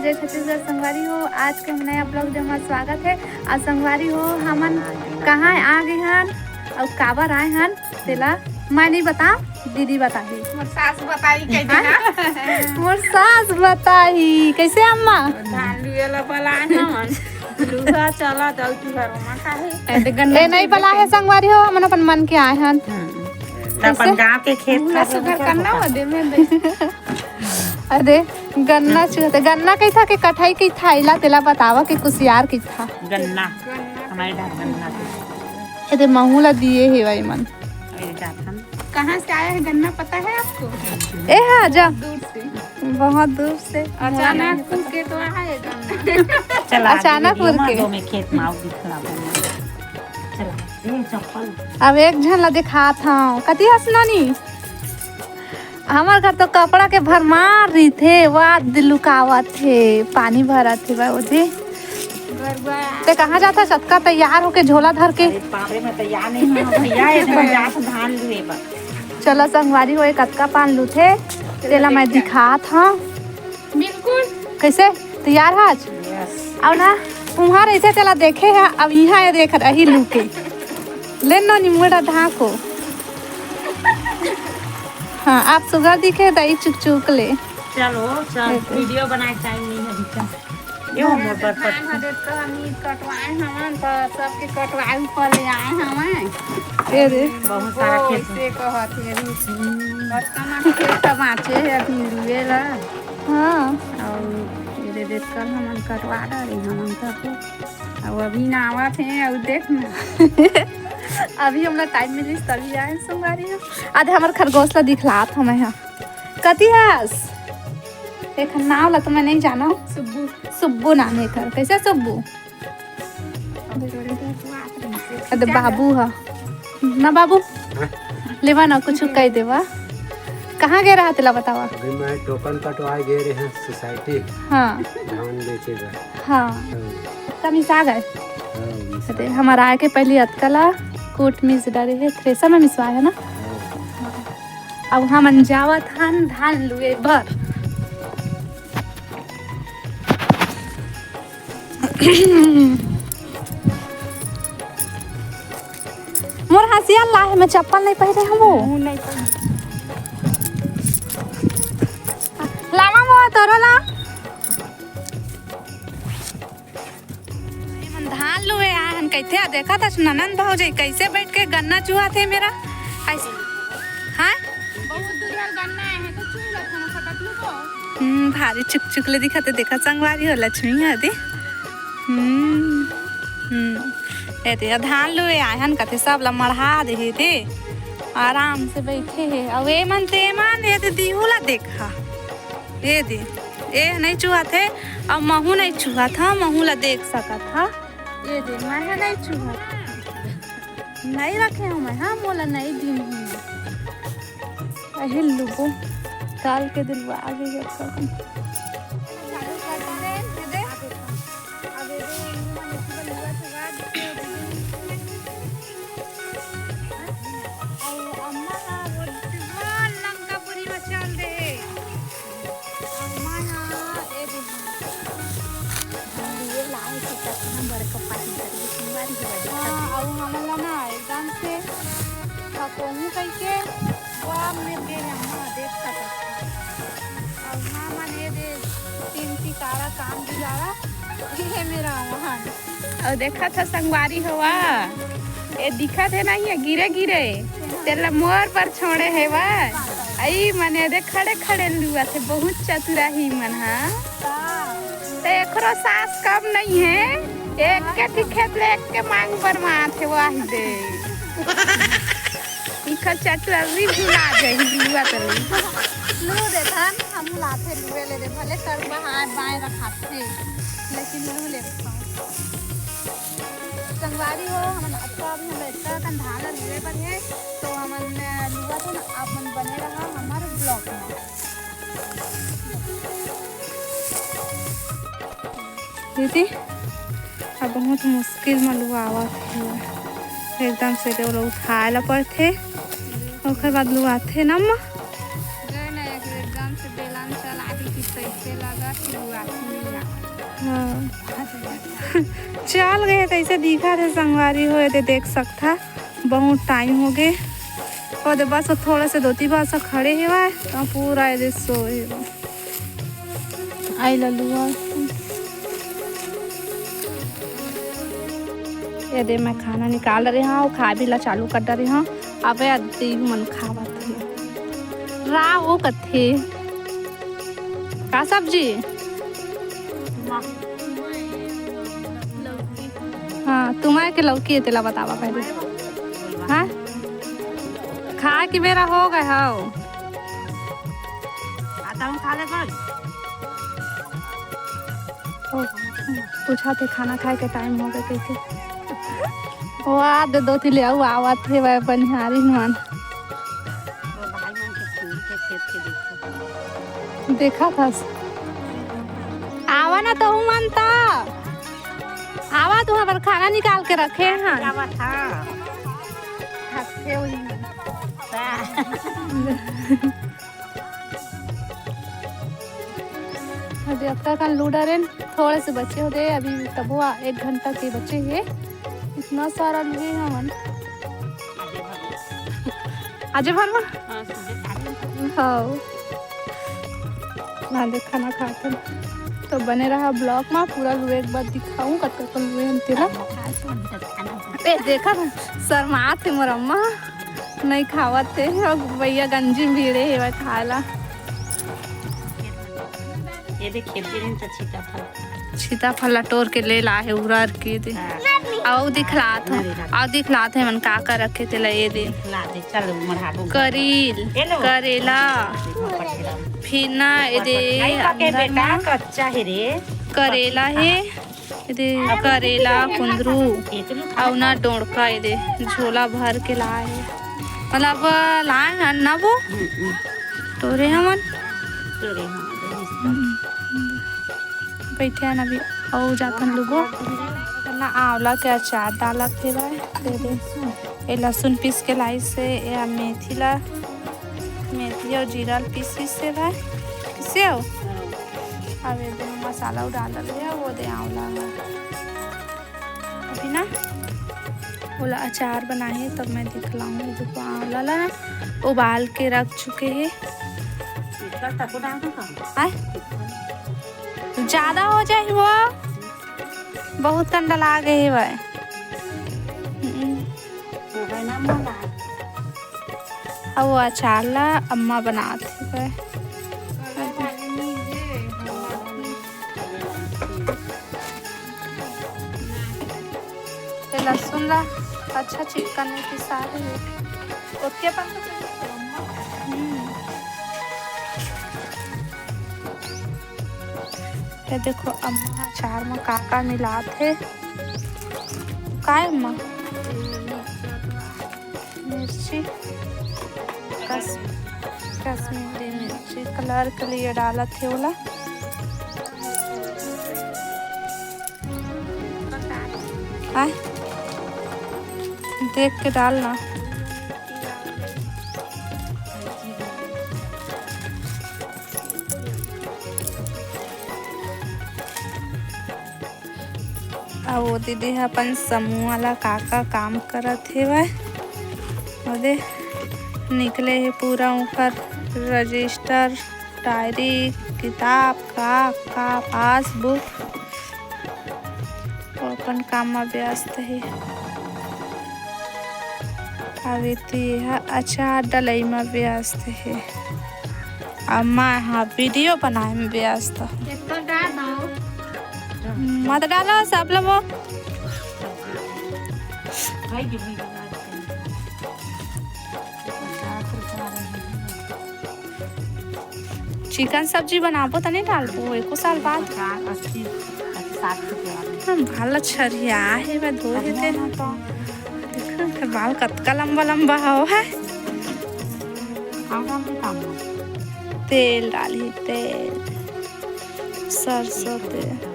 जय छत्तीसगढ़ संगवारी हो। आज के नया ब्लॉग में हमारा स्वागत है। आज संगवारी हो हमन कहाँ आ गए हन और काबर आए हन तेला मैं नहीं बता, दीदी बताही। मोर सास बताई कैसे ना मोर सास बताही कैसे अम्मा धान लुएला बलाए हन लुहा चला दउ तू घर में काहे ए नहीं बला है संगवारी हो, हमन अपन मन के आए हन अपन गांव के खेत का सुगर करना वदे में अरे गन्ना चुहते गन्ना कैसा के कटाई की थाइला तेला बतावा कि कुसियार की था गन्ना हमारे डाक गन्ना अरे महूला दिए है भाई मन। मेरे डाक हम कहां से आया है गन्ना पता है आपको? ए हाँ जा दूर से, बहुत दूर से अचानक के तो आए गन्ना चला अचानक उड़ के दो में खेत में आउ दिखला चला ये चप्पल अब एक झन ला दिखा था कति हसनानी हमार घर तो कपड़ा के भरमार रही थे वाद लुकावत थे पानी भरा थे उधे ते कहाँ जाता सतका तैयार होके झोला धर के पारे में तैयार नहीं हो भैया एकदम जात धान लुए बा चलो संगवारी हो कतका पान लू थे तेला मैं दिखा था बिल्कुल कैसे तैयार है आज अब ना तुम्हारे ऐसे चला देखे है अब यहाँ देख रही लू के ले नो निमुड़ा ढाको हाँ आप सुगर दिखे दही चुक चुक ले चलो चल वीडियो बनाए टाइम नहीं है दिक्कत यो मोर पर तो हम कटवाए हमन तो सबके कटवाए ऊपर ले आए हमें ए रे बहुत सारा खेत से कहत है बचकाना के टमाटे है अभी रुएला हाँ और ये देख कर हमन कटवा डाले हमन सब अब अभी ना आवत है और देख ना अभी हमरा टाइम मिली तभी आए संगवारी हो। आधे हमार खरगोश ला दिखलात हमें यहाँ कति हस एक नाम ला तो मैं नहीं जाना सुब्बू सुब्बू नाम है कर कैसे सुब्बू अरे बाबू हा ना बाबू लेवा ना कुछ कह देवा कहाँ गए रहा तेला बतावा अभी मैं टोकन कटवाए गए रहे हैं सोसाइटी हाँ धान बेचेगा हाँ तमीज आ गए अरे हमारा आए के पहले अतकला कोट मिस डरे है थ्रेसर में मिसवा है ना अब हम जावा धान धान लुए भर मोर हसिया ला है मैं चप्पल नहीं पहने हम वो नहीं लावा वो तोरा ला धान लुए आन कैसे देखा था ननन भौजी कैसे बैठ के गन्ना चुहा थे मेरा ऐसे हाँ बहुत दूर गन्ना है तो चूला खाना फटक लो तो भारी चुक चुकले दिखाते देखा संगवारी हो लक्ष्मी हदी ए धान लुए आहन कथे सब ला मढ़ा दे थे आराम से बैठे है अब ए मन ते मन ये दे दीहुला देखा ये दे ए नहीं चुहा थे अब महू नहीं चुहा था महू ला देख सका था ये दे मैं नहीं चुहा नहीं रखे हूँ मैं हाँ मोला नहीं दी अहे लुबो काल के दिल वो आगे गया और देखा था संगवारी हुआ ये दिखा थे ना ये गिरे गिरे तेरा मोर पर छोड़े है वह आई मने देख खड़े खड़े लुआ थे बहुत चतुरा ही मन हाँ तो एकरो सास कम नहीं है एक के खेत ले एक के मांग पर माँ थे वही दे इखर चतुरा भी भुला जाए लुआ तो लू देखा हम लाते लुए ले दे भले कर बाएं बाएं रखाते लेकिन लू ले संगवारी हो हम अच्छा भी हम इतना कन धान लुए पर है तो हम लुआ तो ना अपन बने रहा हमारे ब्लॉग में दीदी अब बहुत मुश्किल में लुआ आवा थे एकदम से तो लोग उठाए ला पड़ते ओकर बाद लुआ थे ना एकदम से बेलन चला दी कि कैसे लगा हाँ चल गए तो ऐसे दिखा थे संगवारी हो तो देख सकता बहुत टाइम हो गए और दे बस थोड़ा से दो तीन बार खड़े हुआ तो पूरा ये सो आई ललुआ ये दे मैं खाना निकाल रही हूँ खा भी ला चालू कर रही हूँ अब अद्दी मन खावा थे रा वो कथे का सब्जी हाँ तुम्हारे के लौकी है तेला बतावा पहले हाँ खा कि मेरा हो गए हो आता हूँ खा ले पूछा थे खाना खाए के टाइम हो गया कैसे वो आते दो थी ले आवा थे वह बनिहारी मान भाई मन के फूल के खेत के देखा था आवा ना तो हूँ मानता आवा तू हमारा खाना निकाल के रखे हैं आवा था हंसते हुए अभी अब तक लूडर है थोड़े से बच्चे होते अभी तब हुआ 1 घंटा के बच्चे हैं इतना सारा लिए हमन आज भर में हाँ खाना खाते तो बने रहा ब्लॉग में पूरा लुए एक बार दिखाऊं कत लुए हम तेरा देखा शर्मा थे मोर अम्मा नहीं खावत थे और भैया गंजी भीड़े है खाला ये देख खेत के दिन तो सीता फल लटोर के ले ला है उड़र के दे आओ दिखलात है मन का कर रखे ते ले दे ला दे चल मढ़ाबो करील करेला फिर ना ये दे बेटा कच्चा है रे करेला है ये दे करेला कुंदरू और ना डोड़का ये दे झोला भर के लाए है मतलब लाए हैं ना वो तोरे हमन बैठे ना भी और जातन लोगो ना आंवला के अचार डाला थे भाई दे दे ये लहसुन पीस के लाई से या मेथी और जीरा पीसी से भाई किसे हो अब ये दोनों मसाला डाल दिया वो दे आंवला अभी ना बोला अचार बनाए तब मैं दिखलाऊंगी देखो आंवला ला उबाल के रख चुके हैं ज्यादा हो जाए वो बहुत ठंडा लागे है भाई अब वो अचार ला अम्मा बनाती है लहसुन ला अच्छा चिकन की सारी उसके पास ये देखो अम्मा अचार में काका मिला थे का अम्मा मिर्ची कश्मीरी मिर्ची कलर के लिए डाला थे बोला देख के डालना वो दीदी अपन समूह वाला काका काम करत है वह दे निकले है पूरा ऊपर रजिस्टर डायरी किताब का पासबुक अपन काम में व्यस्त है अभी तो यह अचार डलई में व्यस्त है अम्मा यहाँ वीडियो बनाए में व्यस्त मत डालो सब लोग चिकन सब्जी बनाबो तो नहीं डालबो एको साल बाद भाला छरिया है मैं धो देते ना तो देखो बाल कतका लंबा लंबा हो है तेल डाली तेल सरसों तेल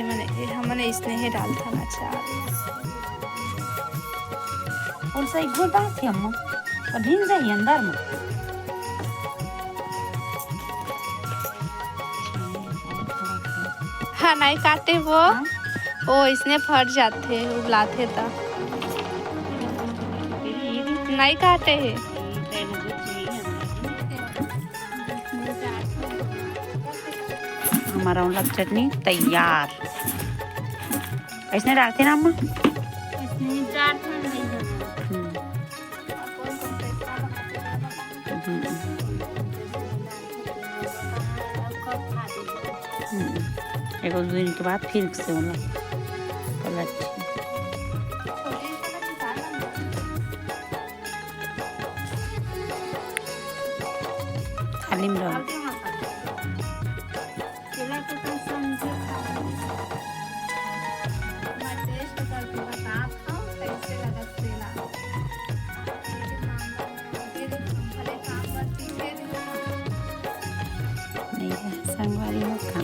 मैंने हमने इसने ही डाल था ना चार फूल से घोल बात थी अम्मा तो भीन जाइए अंदर में हाँ नहीं काटे वो ओ इसने फट जाते उबलाते तो नहीं काटे है। हमारा उनका चटनी तैयार ऐसे डालते ना अम्मा एक दो दिन के बाद फिर से पलट खाली में संगवारी